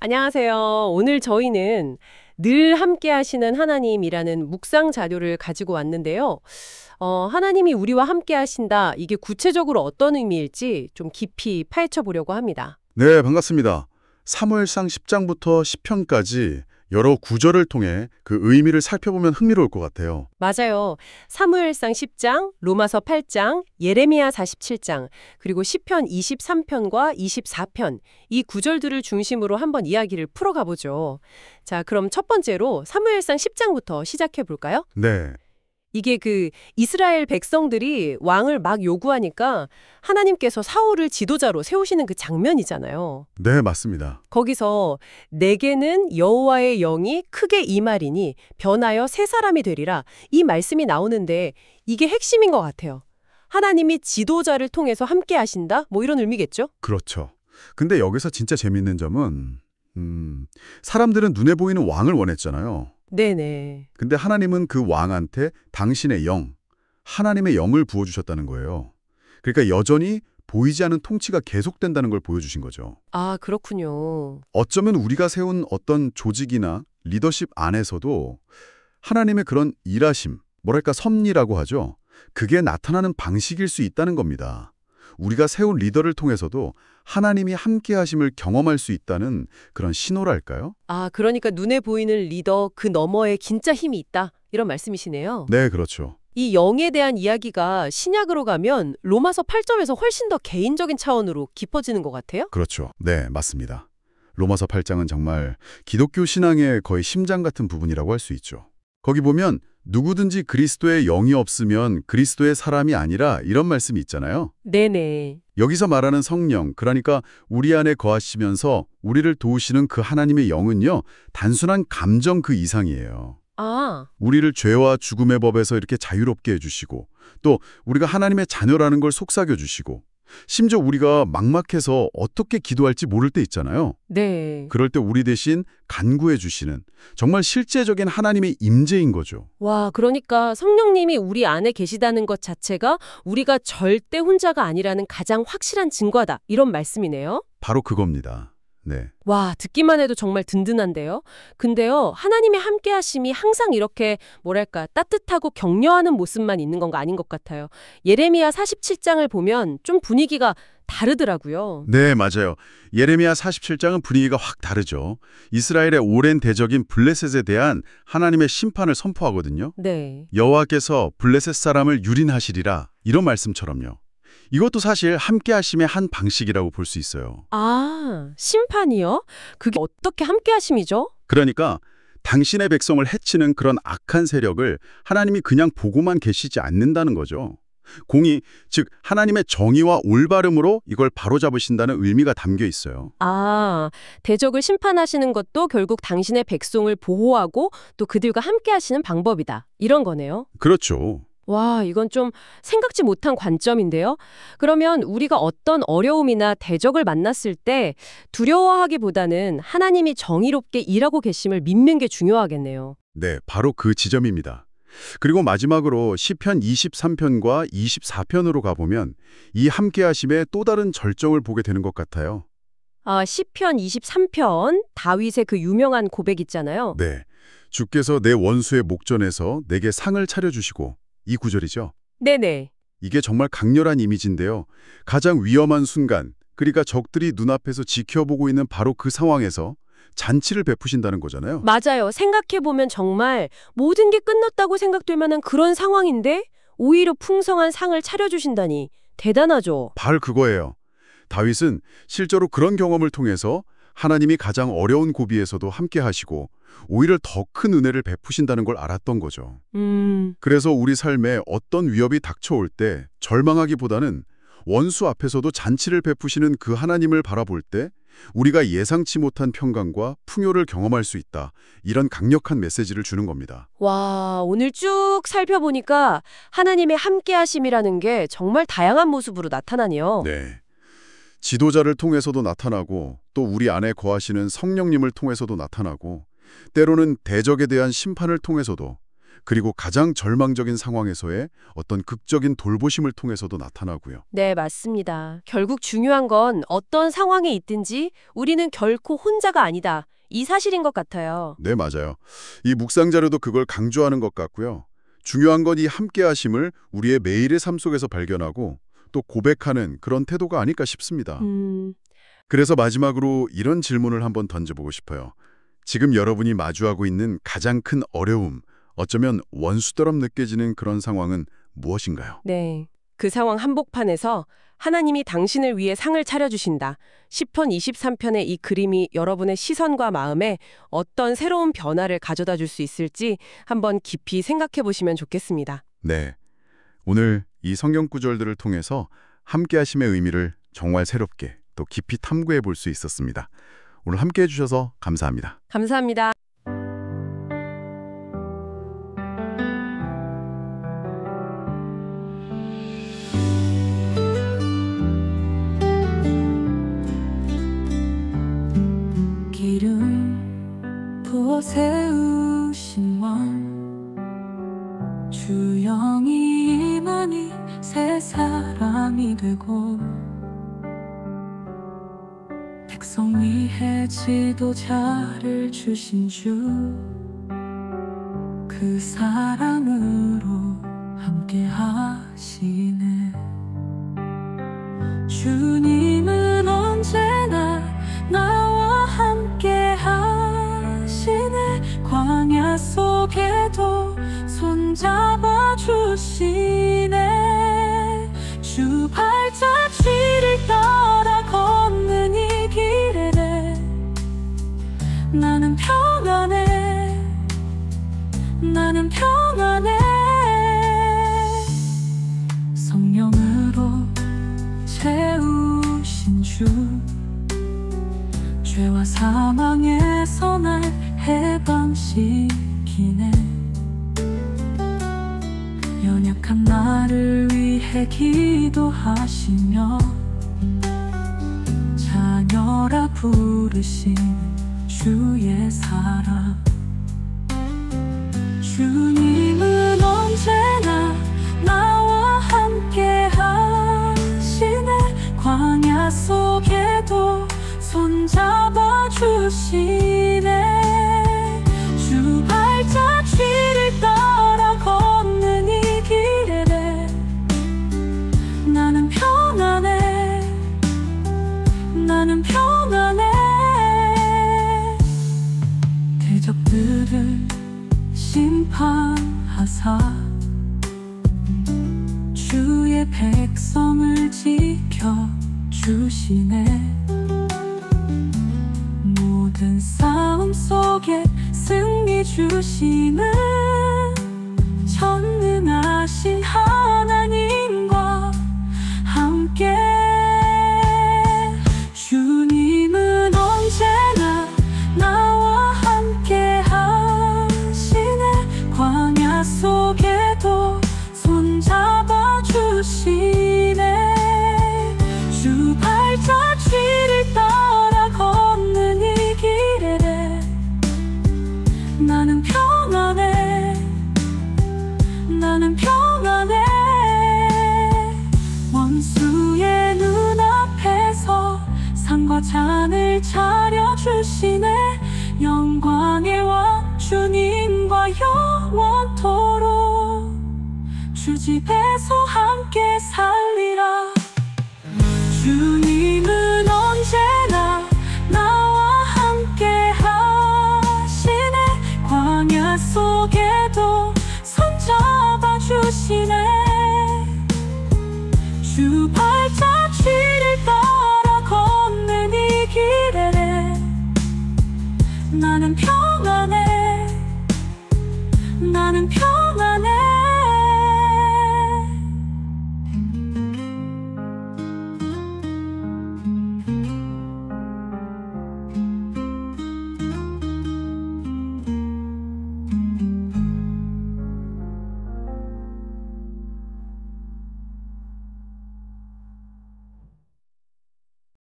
안녕하세요. 오늘 저희는 늘 함께 하시는 하나님이라는 묵상 자료를 가지고 왔는데요. 하나님이 우리와 함께 하신다. 이게 구체적으로 어떤 의미일지 좀 깊이 파헤쳐 보려고 합니다. 네, 반갑습니다. 사무엘상 10장부터 10편까지 여러 구절을 통해 그 의미를 살펴보면 흥미로울 것 같아요. 맞아요. 사무엘상 10장, 로마서 8장, 예레미야 47장, 그리고 시편 23편과 24편 이 구절들을 중심으로 한번 이야기를 풀어가 보죠. 자, 그럼 첫 번째로 사무엘상 10장부터 시작해 볼까요? 네, 이게 이스라엘 백성들이 왕을 막 요구하니까 하나님께서 사울을 지도자로 세우시는 그 장면이잖아요. 네, 맞습니다. 거기서 내게는 여호와의 영이 크게 임하리니 변하여 새 사람이 되리라. 이 말씀이 나오는데 이게 핵심인 것 같아요. 하나님이 지도자를 통해서 함께 하신다? 뭐 이런 의미겠죠? 그렇죠. 근데 여기서 진짜 재밌는 점은 사람들은 눈에 보이는 왕을 원했잖아요. 네네. 근데 하나님은 그 왕한테 당신의 영, 하나님의 영을 부어주셨다는 거예요. 그러니까 여전히 보이지 않는 통치가 계속된다는 걸 보여주신 거죠. 아, 그렇군요. 어쩌면 우리가 세운 어떤 조직이나 리더십 안에서도 하나님의 그런 일하심, 뭐랄까 섭리라고 하죠. 그게 나타나는 방식일 수 있다는 겁니다. 우리가 세운 리더를 통해서도 하나님이 함께 하심을 경험할 수 있다는 그런 신호랄까요? 아, 그러니까 눈에 보이는 리더 그 너머에 진짜 힘이 있다. 이런 말씀이시네요. 네, 그렇죠. 이 영에 대한 이야기가 신약으로 가면 로마서 8점에서 훨씬 더 개인적인 차원으로 깊어지는 것 같아요? 그렇죠. 네, 맞습니다. 로마서 8장은 정말 기독교 신앙의 거의 심장 같은 부분이라고 할 수 있죠. 거기 보면 누구든지 그리스도의 영이 없으면 그리스도의 사람이 아니라 이런 말씀이 있잖아요. 네네. 여기서 말하는 성령, 그러니까 우리 안에 거하시면서 우리를 도우시는 그 하나님의 영은요, 단순한 감정 그 이상이에요. 아, 우리를 죄와 죽음의 법에서 이렇게 자유롭게 해주시고, 또 우리가 하나님의 자녀라는 걸 속삭여 주시고, 심지어 우리가 막막해서 어떻게 기도할지 모를 때 있잖아요. 네. 그럴 때 우리 대신 간구해 주시는 정말 실제적인 하나님의 임재인 거죠. 와, 그러니까 성령님이 우리 안에 계시다는 것 자체가 우리가 절대 혼자가 아니라는 가장 확실한 증거다. 이런 말씀이네요. 바로 그겁니다. 네. 와, 듣기만 해도 정말 든든한데요. 근데요, 하나님의 함께 하심이 항상 이렇게 뭐랄까 따뜻하고 격려하는 모습만 있는 건 아닌 것 같아요. 예레미야 47장을 보면 좀 분위기가 다르더라고요. 네, 맞아요. 예레미야 47장은 분위기가 확 다르죠. 이스라엘의 오랜 대적인 블레셋에 대한 하나님의 심판을 선포하거든요. 네. 여호와께서 블레셋 사람을 유린하시리라 이런 말씀처럼요. 이것도 사실 함께 하심의 한 방식이라고 볼 수 있어요. 아, 심판이요? 그게 어떻게 함께 하심이죠? 그러니까 당신의 백성을 해치는 그런 악한 세력을 하나님이 그냥 보고만 계시지 않는다는 거죠. 공의, 즉 하나님의 정의와 올바름으로 이걸 바로잡으신다는 의미가 담겨 있어요. 아, 대적을 심판하시는 것도 결국 당신의 백성을 보호하고 또 그들과 함께 하시는 방법이다. 이런 거네요. 그렇죠. 와, 이건 좀 생각지 못한 관점인데요. 그러면 우리가 어떤 어려움이나 대적을 만났을 때 두려워하기보다는 하나님이 정의롭게 일하고 계심을 믿는 게 중요하겠네요. 네, 바로 그 지점입니다. 그리고 마지막으로 시편 23편과 24편으로 가보면 이 함께하심의 또 다른 절정을 보게 되는 것 같아요. 아, 시편 23편, 다윗의 그 유명한 고백 있잖아요. 네, 주께서 내 원수의 목전에서 내게 상을 차려주시고 이 구절이죠. 네네. 이게 정말 강렬한 이미지인데요. 가장 위험한 순간, 그러니까 적들이 눈앞에서 지켜보고 있는 바로 그 상황에서 잔치를 베푸신다는 거잖아요. 맞아요. 생각해보면 정말 모든 게 끝났다고 생각될 만한 그런 상황인데 오히려 풍성한 상을 차려주신다니 대단하죠. 바로 그거예요. 다윗은 실제로 그런 경험을 통해서 하나님이 가장 어려운 고비에서도 함께 하시고 오히려 더 큰 은혜를 베푸신다는 걸 알았던 거죠. 그래서 우리 삶에 어떤 위협이 닥쳐올 때 절망하기보다는 원수 앞에서도 잔치를 베푸시는 그 하나님을 바라볼 때 우리가 예상치 못한 평강과 풍요를 경험할 수 있다. 이런 강력한 메시지를 주는 겁니다. 와, 오늘 쭉 살펴보니까 하나님의 함께하심이라는 게 정말 다양한 모습으로 나타나네요. 네. 지도자를 통해서도 나타나고 또 우리 안에 거하시는 성령님을 통해서도 나타나고 때로는 대적에 대한 심판을 통해서도 그리고 가장 절망적인 상황에서의 어떤 극적인 돌보심을 통해서도 나타나고요. 네, 맞습니다. 결국 중요한 건 어떤 상황에 있든지 우리는 결코 혼자가 아니다. 이 사실인 것 같아요. 네, 맞아요. 이 묵상 자료도 그걸 강조하는 것 같고요. 중요한 건 이 함께하심을 우리의 매일의 삶 속에서 발견하고 또 고백하는 그런 태도가 아닐까 싶습니다. 그래서 마지막으로 이런 질문을 한번 던져보고 싶어요. 지금 여러분이 마주하고 있는 가장 큰 어려움, 어쩌면 원수처럼 느껴지는 그런 상황은 무엇인가요? 네. 그 상황 한복판에서 하나님이 당신을 위해 상을 차려주신다. 시편 23편의 이 그림이 여러분의 시선과 마음에 어떤 새로운 변화를 가져다 줄 수 있을지 한번 깊이 생각해 보시면 좋겠습니다. 네. 오늘 이 성경 구절들을 통해서 함께하심의 의미를 정말 새롭게 또 깊이 탐구해 볼 수 있었습니다. 오늘 함께해 주셔서 감사합니다. 감사합니다. 기름 부어 세우신 왕 주 영이 임하니 새 사람이 되고 백성 위해 지도자를 주신 주 그 사랑으로 함께 하시네. 주님은 언제나 나와 함께 하시네. 광야 속에도 손잡아 주시네. 주 발자취를 따라 걷는 이 길에 나는 평안해. 나는 평안해. 성령으로 채우신 주 죄와 사망에서 날 해방시키네. 연약한 나를 위해 기도하시며 자녀라 부르신 주의 사랑. 주님은 언제나 나와 함께 하시네. 광야 속에도 손잡아 주시네. 주 발자취를 따라 걷는 이 길에 나는 평안해. 나는 평안해. 대적들을 심판하사 주의 백성을 지켜주시네. 모든 싸움 속에 승리 주시는 전능하신 하나님과 함께. 주님은 언제나 나와 함께 하시네. 광야 속에도 손잡아 주시네. 주 발자취를 따라 걷는 이 길에 나는 평안해. 나는 평안해. 원수의 눈앞에서 상과 잔을 차려주시네. 영광의 왕 주님과 영원토록 주 집에서 함께 살리라. 주님은